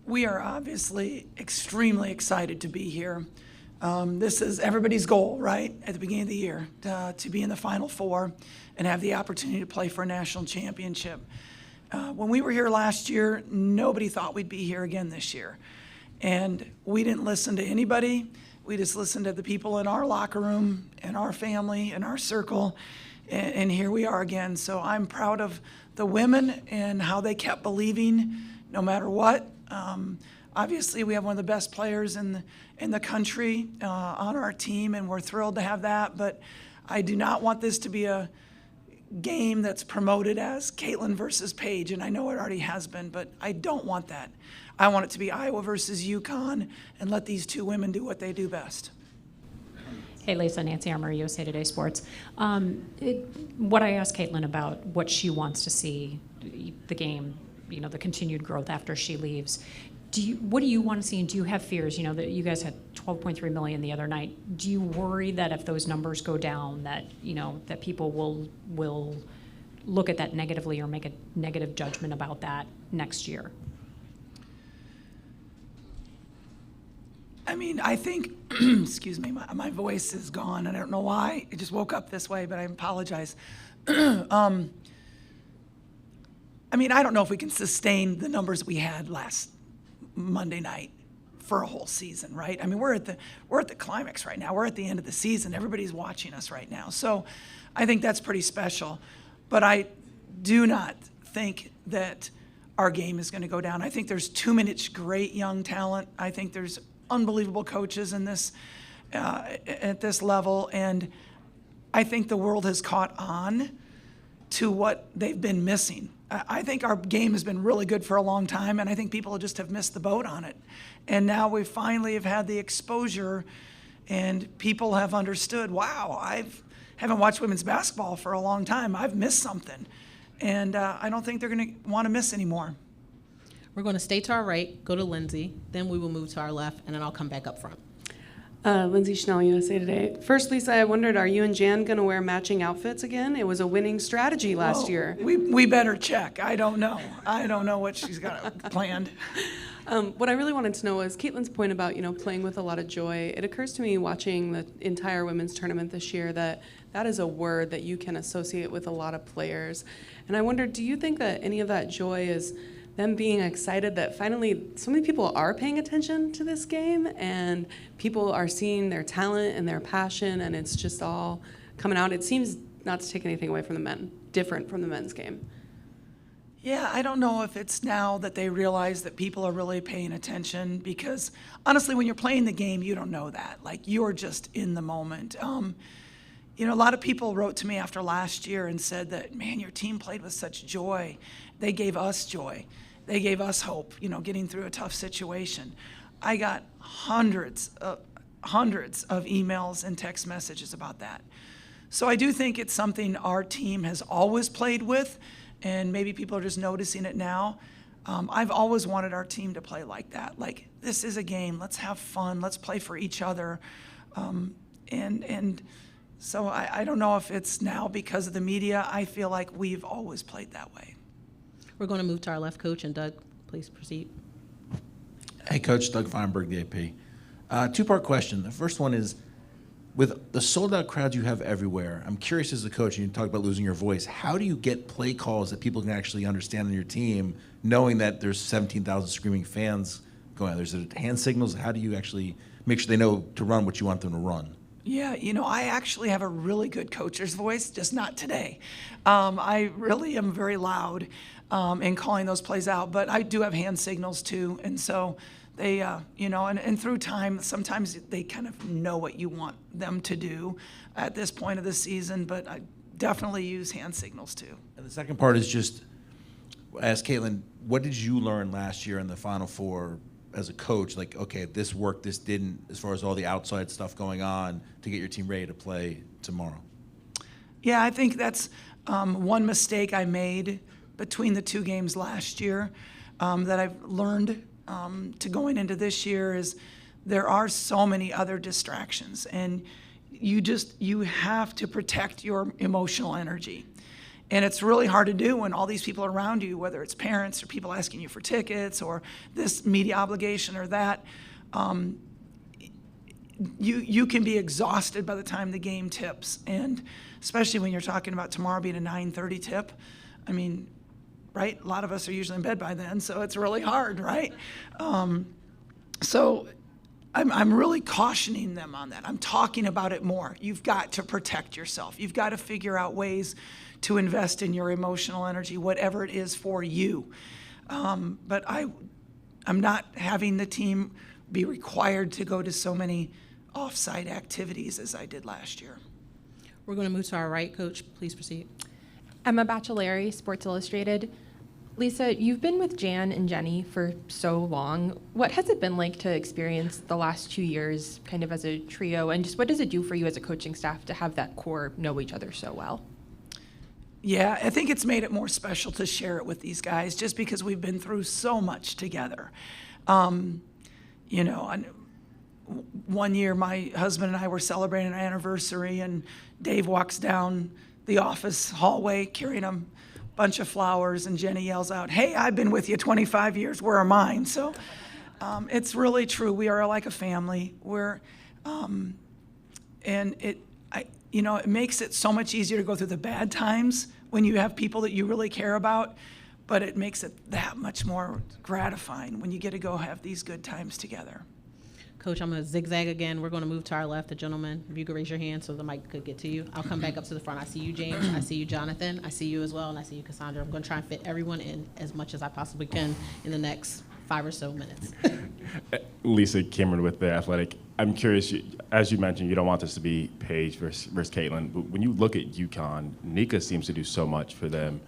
We are obviously extremely excited to be here. This is everybody's goal, right, at the beginning of the year, to be in the Final Four and have the opportunity to play for a national championship. When we were here last year, nobody thought we'd be here again this year. And we didn't listen to anybody. We just listened to the people in our locker room, and our family, and our circle, and here we are again. So I'm proud of the women and how they kept believing no matter what. Obviously, we have one of the best players in the country on our team, and we're thrilled to have that. But I do not want this to be a game that's promoted as Caitlyn versus Paige, and I know it already has been, but I don't want that. I want it to be Iowa versus UConn, and let these two women do what they do best. Hey, Lisa, Nancy Armour, USA Today Sports. What I asked Caitlyn about what she wants to see, the game, the continued growth after she leaves. What do you want to see, and do you have fears? That you guys had 12.3 million the other night. Do you worry that if those numbers go down, that that people will look at that negatively or make a negative judgment about that next year? I mean, I think, excuse me, my voice is gone. I don't know why. I just woke up this way, but I apologize. I mean, I don't know if we can sustain the numbers we had last Monday night for a whole season, right? I mean, we're at the climax right now. We're at the end of the season. Everybody's watching us right now. So I think that's pretty special. But I do not think that our game is going to go down. I think there's too much great young talent. I think there's unbelievable coaches in this at this level, and I think the world has caught on to what they've been missing. I think our game has been really good for a long time, and I think people just have missed the boat on it. And now we finally have had the exposure, and people have understood, wow, haven't watched women's basketball for a long time. I've missed something. And I don't think they're going to want to miss anymore. We're going to stay to our right, go to Lindsay, then we will move to our left, and then I'll come back up front. Lindsay Schnell, USA Today. First, Lisa, I wondered, are you and Jan going to wear matching outfits again? It was a winning strategy last year. We better check. I don't know. I don't know what she's got planned. What I really wanted to know was Caitlyn's point about, playing with a lot of joy. It occurs to me watching the entire women's tournament this year that is a word that you can associate with a lot of players. And I wondered, do you think that any of that joy is them being excited that finally so many people are paying attention to this game and people are seeing their talent and their passion, and it's just all coming out? It seems, not to take anything away from the men, different from the men's game. Yeah, I don't know if it's now that they realize that people are really paying attention, because honestly, when you're playing the game, you don't know that. Like, you're just in the moment. A lot of people wrote to me after last year and said that, man, your team played with such joy. They gave us joy. They gave us hope, getting through a tough situation. I got hundreds of emails and text messages about that. So I do think it's something our team has always played with, and maybe people are just noticing it now. I've always wanted our team to play like that. Like, this is a game. Let's have fun. Let's play for each other. So I don't know if it's now because of the media. I feel like we've always played that way. We're going to move to our left, Coach, and Doug, please proceed. Hey, Coach, Doug Feinberg, the AP. Two-part question. The first one is, with the sold-out crowds you have everywhere, I'm curious as a coach, and you talk about losing your voice, how do you get play calls that people can actually understand on your team, knowing that there's 17,000 screaming fans going on? There's hand signals. How do you actually make sure they know to run what you want them to run? Yeah, I actually have a really good coach's voice, just not today. I really am very loud in calling those plays out, but I do have hand signals too, and so they, and through time, sometimes they kind of know what you want them to do at this point of the season, but I definitely use hand signals too. And the second part is just, ask Caitlyn, what did you learn last year in the Final Four as a coach? Like, okay, this worked, this didn't, as far as all the outside stuff going on to get your team ready to play tomorrow? Yeah, I think that's one mistake I made between the two games last year that I've learned to going into this year is there are so many other distractions, and you have to protect your emotional energy. And it's really hard to do when all these people around you, whether it's parents or people asking you for tickets or this media obligation or that, you can be exhausted by the time the game tips. And especially when you're talking about tomorrow being a 9:30 tip. I mean, right? A lot of us are usually in bed by then, so it's really hard, right? So I'm really cautioning them on that. I'm talking about it more. You've got to protect yourself. You've got to figure out ways to invest in your emotional energy, whatever it is for you. But I'm not having the team be required to go to so many off-site activities as I did last year. We're going to move to our right. Coach, please proceed. Emma Bachelari, Sports Illustrated. Lisa, you've been with Jan and Jenny for so long. What has it been like to experience the last 2 years kind of as a trio? And just what does it do for you as a coaching staff to have that core know each other so well? Yeah, I think it's made it more special to share it with these guys just because we've been through so much together. You know, one year my husband and I were celebrating our anniversary, and Dave walks down the office hallway carrying a bunch of flowers, and Jenny yells out, "Hey, I've been with you 25 years, where are mine?" So it's really true. We are like a family. And it makes it so much easier to go through the bad times when you have people that you really care about, but it makes it that much more gratifying when you get to go have these good times together. Coach, I'm going to zigzag again. We're going to move to our left. The gentleman, if you could raise your hand so the mic could get to you. I'll come back up to the front. I see you, James. I see you, Jonathan. I see you as well, and I see you, Cassandra. I'm going to try and fit everyone in as much as I possibly can in the next 5 or so minutes. Lisa Cameron with The Athletic. I'm curious, as you mentioned, you don't want this to be Paige versus Caitlyn, but when you look at UConn, Nika seems to do so much for them.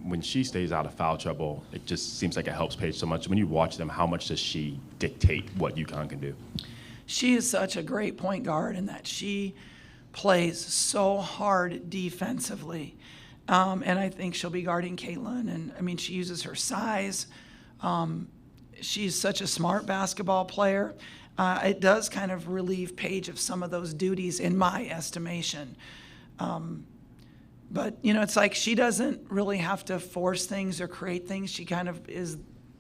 When she stays out of foul trouble, it just seems like it helps Paige so much. When you watch them, how much does she dictate what UConn can do? She is such a great point guard in that she plays so hard defensively. And I think she'll be guarding Caitlyn. And, I mean, she uses her size. She's such a smart basketball player. It does kind of relieve Paige of some of those duties, in my estimation. But, it's like she doesn't really have to force things or create things. She kind of is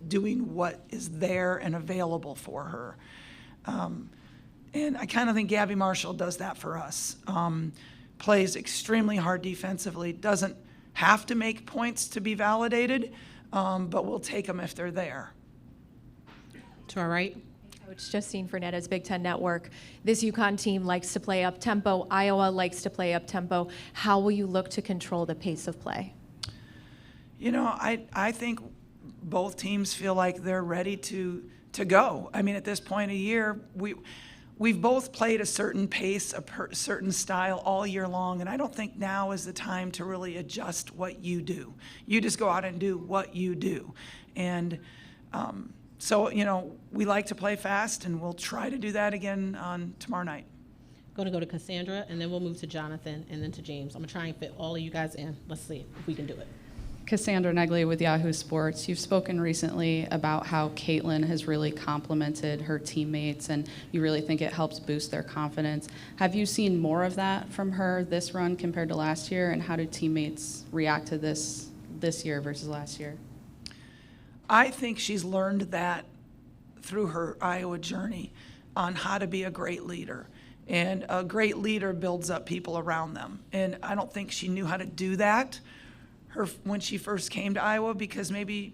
doing what is there and available for her. And I kind of think Gabby Marshall does that for us. Plays extremely hard defensively, doesn't have to make points to be validated, but we'll take them if they're there. To our right. Coach Justine Fernandez, Big Ten Network. This UConn team likes to play up tempo. Iowa likes to play up tempo. How will you look to control the pace of play? I think both teams feel like they're ready to go. I mean, at this point of year, we've both played a certain pace, a certain style all year long, and I don't think now is the time to really adjust what you do. You just go out and do what you do. And so, we like to play fast, and we'll try to do that again on tomorrow night. Going to go to Cassandra, and then we'll move to Jonathan, and then to James. I'm going to try and fit all of you guys in. Let's see if we can do it. Cassandra Negley with Yahoo Sports. You've spoken recently about how Caitlyn has really complimented her teammates, and you really think it helps boost their confidence. Have you seen more of that from her this run compared to last year, and how do teammates react to this year versus last year? I think she's learned that through her Iowa journey on how to be a great leader. And a great leader builds up people around them. And I don't think she knew how to do that when she first came to Iowa, because maybe,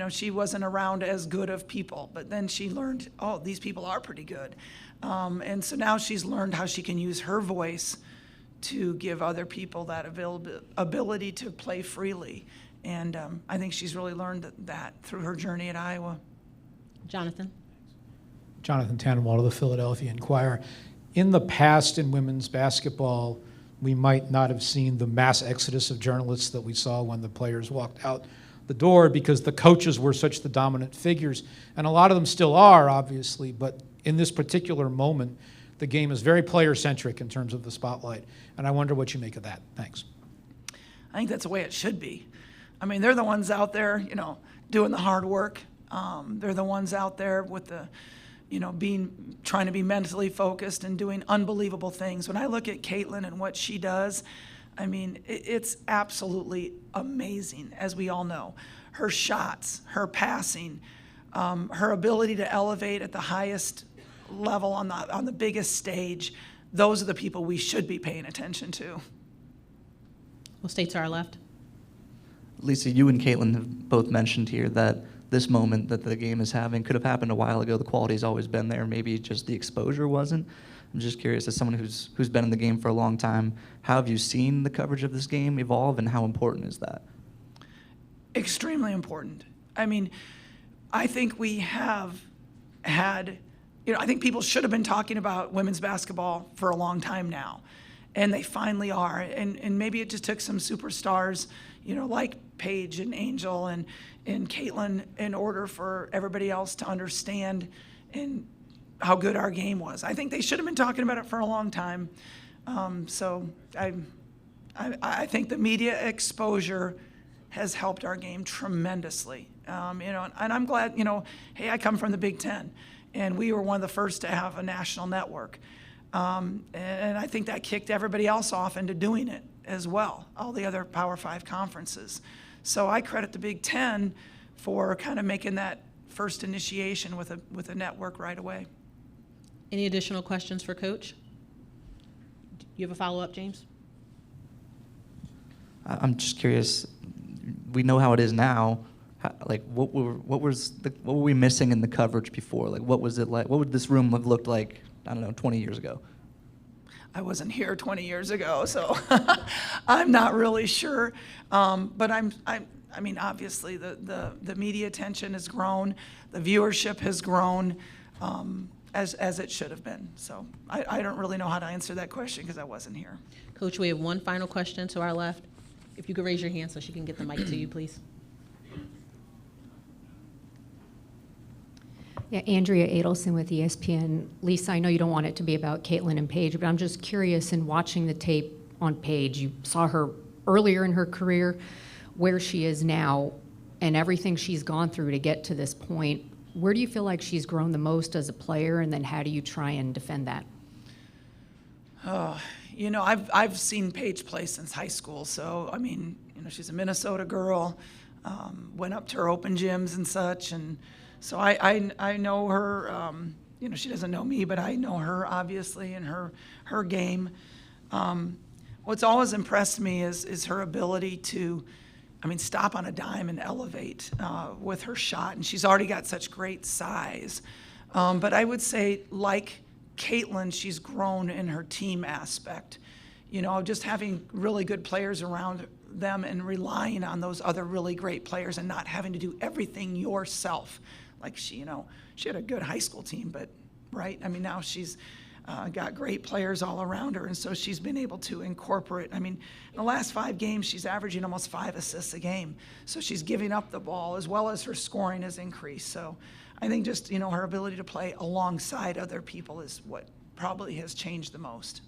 she wasn't around as good of people. But then she learned, oh, these people are pretty good. And so now she's learned how she can use her voice to give other people that ability to play freely. And I think she's really learned that through her journey at Iowa. Jonathan. Jonathan Tannenwald of the Philadelphia Inquirer. In the past in women's basketball, we might not have seen the mass exodus of journalists that we saw when the players walked out the door, because the coaches were such the dominant figures. And a lot of them still are, obviously, but in this particular moment, the game is very player-centric in terms of the spotlight. And I wonder what you make of that. Thanks. I think that's the way it should be. I mean, they're the ones out there, doing the hard work. They're the ones out there with the, trying to be mentally focused and doing unbelievable things. When I look at Caitlyn and what she does, I mean, it's absolutely amazing, as we all know. Her shots, her passing, her ability to elevate at the highest level on the biggest stage. Those are the people we should be paying attention to. We'll stay to our left. Lisa, you and Caitlyn have both mentioned here that this moment that the game is having could have happened a while ago. The quality's always been there. Maybe just the exposure wasn't. I'm just curious, as someone who's been in the game for a long time, how have you seen the coverage of this game evolve, and how important is that? Extremely important. I mean, I think we have had, I think people should have been talking about women's basketball for a long time now, and they finally are. And maybe it just took some superstars, like Paige and Angel and Caitlyn, in order for everybody else to understand and how good our game was. I think they should have been talking about it for a long time. So I think the media exposure has helped our game tremendously. And I'm glad, hey, I come from the Big Ten, and we were one of the first to have a national network. And I think that kicked everybody else off into doing it as well, all the other Power 5 conferences. So I credit the Big Ten for kind of making that first initiation with a network right away. Any additional questions for Coach? You have a follow-up, James? I'm just curious. We know how it is now. What were we missing in the coverage before? Like, what was it like? What would this room have looked like, I don't know, 20 years ago? I wasn't here 20 years ago, so I'm not really sure. But I mean, obviously the media attention has grown, the viewership has grown, as it should have been. So I don't really know how to answer that question because I wasn't here. Coach, we have one final question to our left. If you could raise your hand so she can get the mic to you, please. Yeah, Andrea Adelson with ESPN. Lisa, I know you don't want it to be about Caitlyn and Paige, but I'm just curious, in watching the tape on Paige, you saw her earlier in her career, where she is now, and everything she's gone through to get to this point. Where do you feel like she's grown the most as a player, and then how do you try and defend that? I've seen Paige play since high school, so I mean, she's a Minnesota girl, went up to her open gyms and such, and so I know her. She doesn't know me, but I know her obviously and her game. What's always impressed me is her ability to, stop on a dime and elevate with her shot, and she's already got such great size. But I would say, like Caitlyn, she's grown in her team aspect. Just having really good players around them and relying on those other really great players and not having to do everything yourself. Like she had a good high school team, but right? Now she's got great players all around her, and so she's been able to incorporate. In the last 5 games, she's averaging almost 5 assists a game. So she's giving up the ball as well as her scoring has increased. So I think just, her ability to play alongside other people is what probably has changed the most.